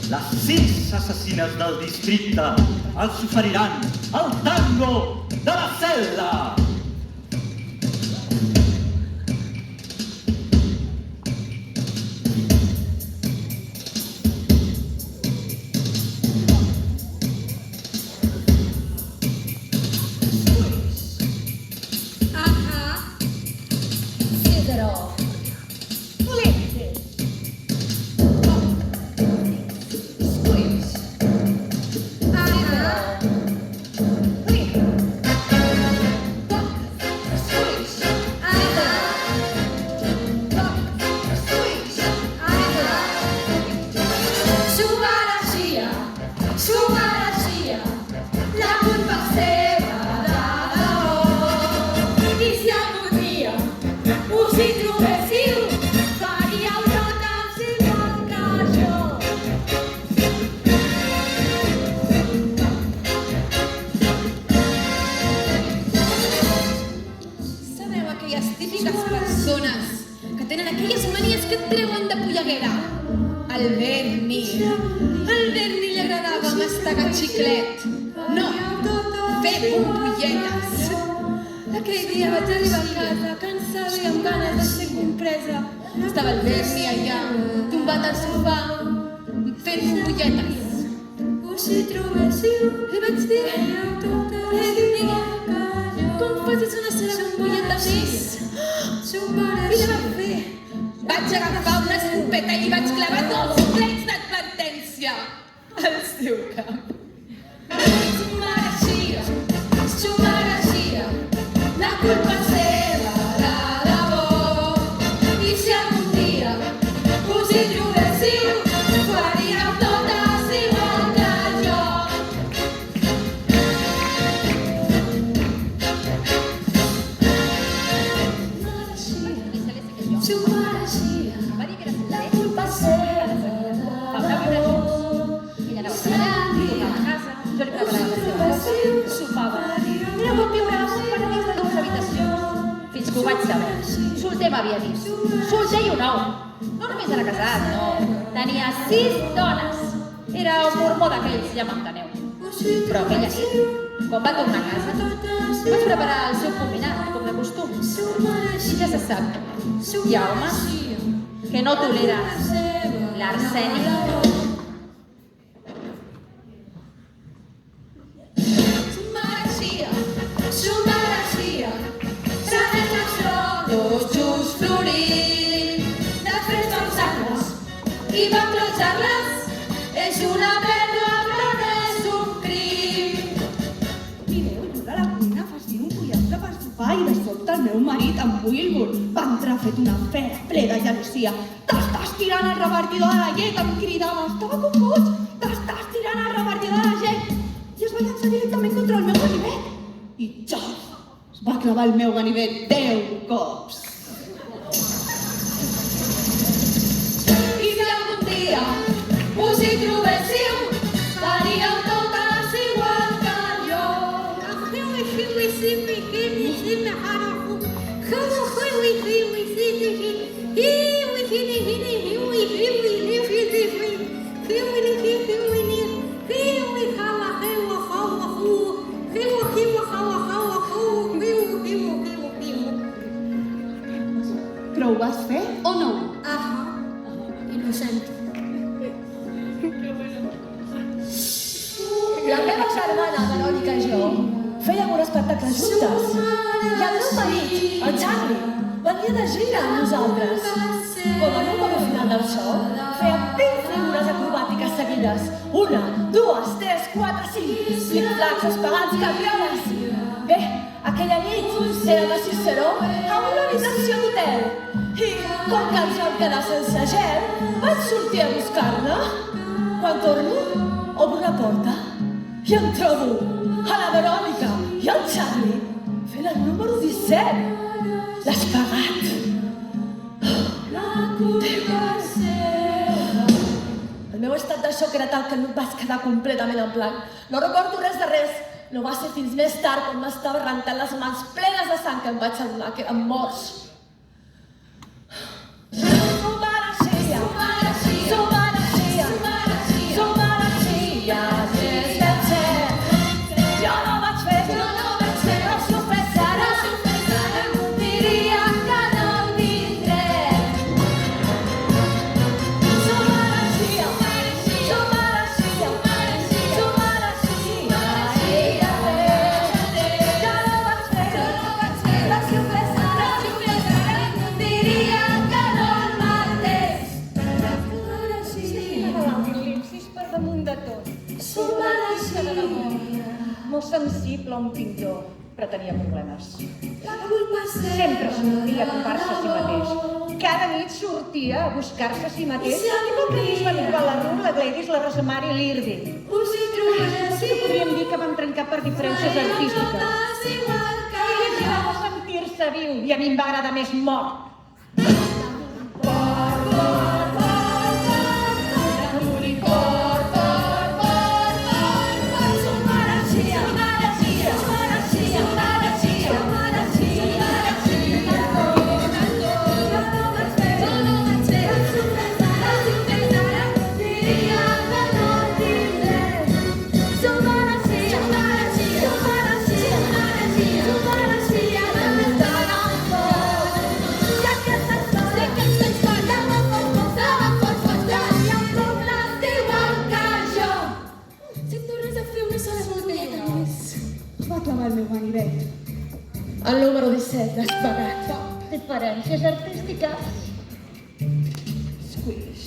Les 6 assassines del districte els oferiran el tango de la cel·la. Però ho vas fer o no? Innocent. La meva germana, Verònica i jo, fèiem un espectacle juntes. I el meu marit, el Charlie, venia de gira amb nosaltres. Com a número final del show, fèiem 20 figures acrobàtiques seguides. 1, 2, 3, 4, 5. Flip-flaps, espagats, cabrioles. Bé, aquella nit érem a Ciceró a una habitació d'hotel. I, com que ens vam quedar sense gel, vaig sortir a buscar-la. Quan torno, obro la porta i em trobo a la Verònica i el Charlie fent el número 17. L'espagat. El meu estat de xoc era tal que no vaig quedar completament en blanc. No recordo res de res. No va ser fins més tard quan m'estava rentant les mans plenes de sang que em vaig adonar que eren morts. Som bon pintor, però tenia problemes. Sempre sortia a apropar-se a si mateix. Cada nit sortia a buscar-se a si mateix i no creguis habitual la Ruth, la Gladys, la Rosemary i l'Irving. Potser podríem dir que van trencar per diferències artístiques. I li agradava sentir-se viu i a mi em va agradar més mort. Va clamar el meu ganivet. El número 17 l'has pagat. Diferències artístiques. Squish.